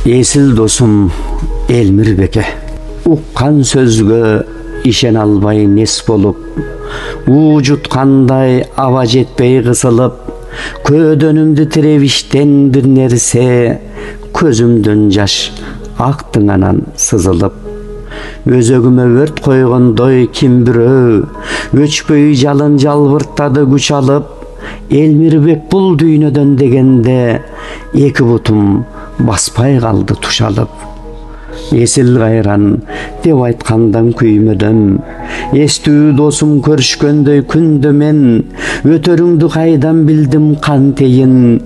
Esил досым Элмирбеке, уккан сөзгө ишен албай нес болуп, уу жуткандай аба жетпей кысылып, көдөнүмдү тиреп иштен бир нерсе, көзүмдөн жаш актыңанан сызылып, өзөгүмө өрт койгондой ким бирөө, өчпөй жалын жалбырттады күч алып, Элмирбек бул дүйнөдөн дегенде, эки бутум баспай калды тушалып. Эсил кайран деп айткандан күймөдөм, эстүү досум көрүшкөндөй күндө мен, өтөрүңдү кайдан билдим кантейин,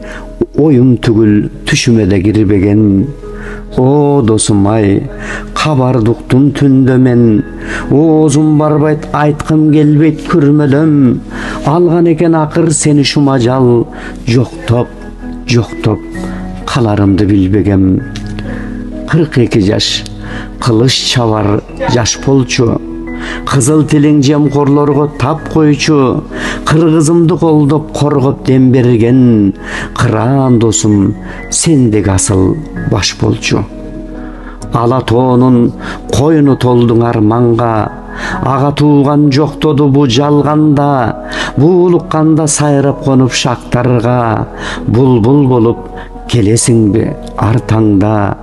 оюм түгүл түшүмө да кирбеген. О досум ай, кабарды уктум түндө мен, оозум барбайт айткым келбейт күрмөлөм, алган экен акыр сени шумажал, жоктоп каларымды билбегем. 42 жаш, кылыч чабар жаш болчу, кызыл тилиң жемкорлорго тап койчу, кыргызымды колдоп коргоп дем берген, кыраан досум сендеги асыл баш болчу. Ала тоонун койуну толдуң арманга, ага тууган жоктоду бу жалганда, буулукканда сайрап конуп шактарга, булбул болуп келесиңби ар таңда.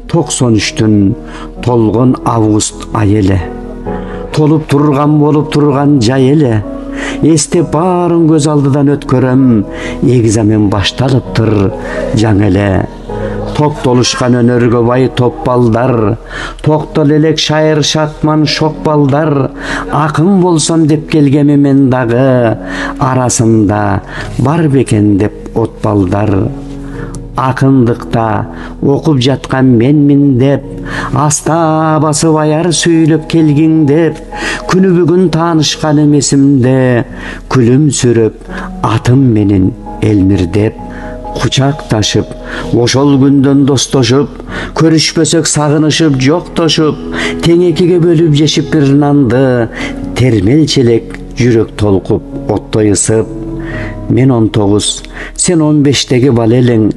93-түн толгон август ай эле, толуп турган болуп турган жай эле, эстеп баарын көз алдыдан өткөрөм, экзамен башталыптыр жаңы эле. Топтолушкан өнөргө бай топ балдар, токтол элек шайыр шатман шок балдар, акын болсом деп келгеми мен дагы, арасында бар бекен деп от балдар. Акындыкта окуп жаткан менмин деп, аста басып аяр сүйлөп келгиң деп, күнү бүгүн таанышканым эсимде, күлүмсүрөп атым менен Элмир деп, кучакташып, ошол күндөн достошуп, көрүшпөсөк сагынышып жоктошуп, тең экиге бөлүп жешип бир нанды, термелчелек жүрөк толкуп оттой ысып. Мен 19, сен 15-теги бала элең,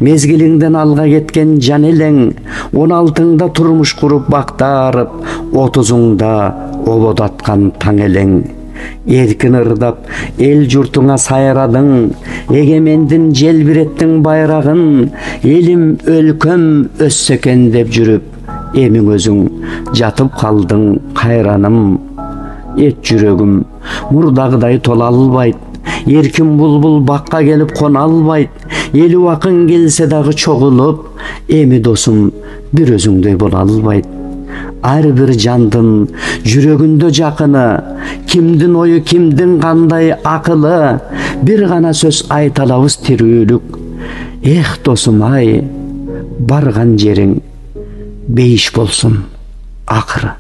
мезгилиңден алга кеткен жан элең, 16-ңда турмуш куруп бактарып, 30-ңда обод аткан таң элең. Эркин ырдап эл журтуңа сайрадың, эгемендин желбиреттиң байрагын, элим өлкөм өссө экен деп жүрүп, эмиң өзүң жатып калдың кайраным. Эт жүрөгүм мурдагыдай тола албайт, эркин булбул бакка келип кона албайт, элүү акын келсе дагы чогулуп, эми досум бир өзүңдөй боло албайт. Ар бир жандын жүрөгүндө жакыны, кимдин ою кимдин кандай акылы, бир гана сөз айта алабыз тирүүлүк. Эх досум ай, барган жериң бейиш болсун акыры.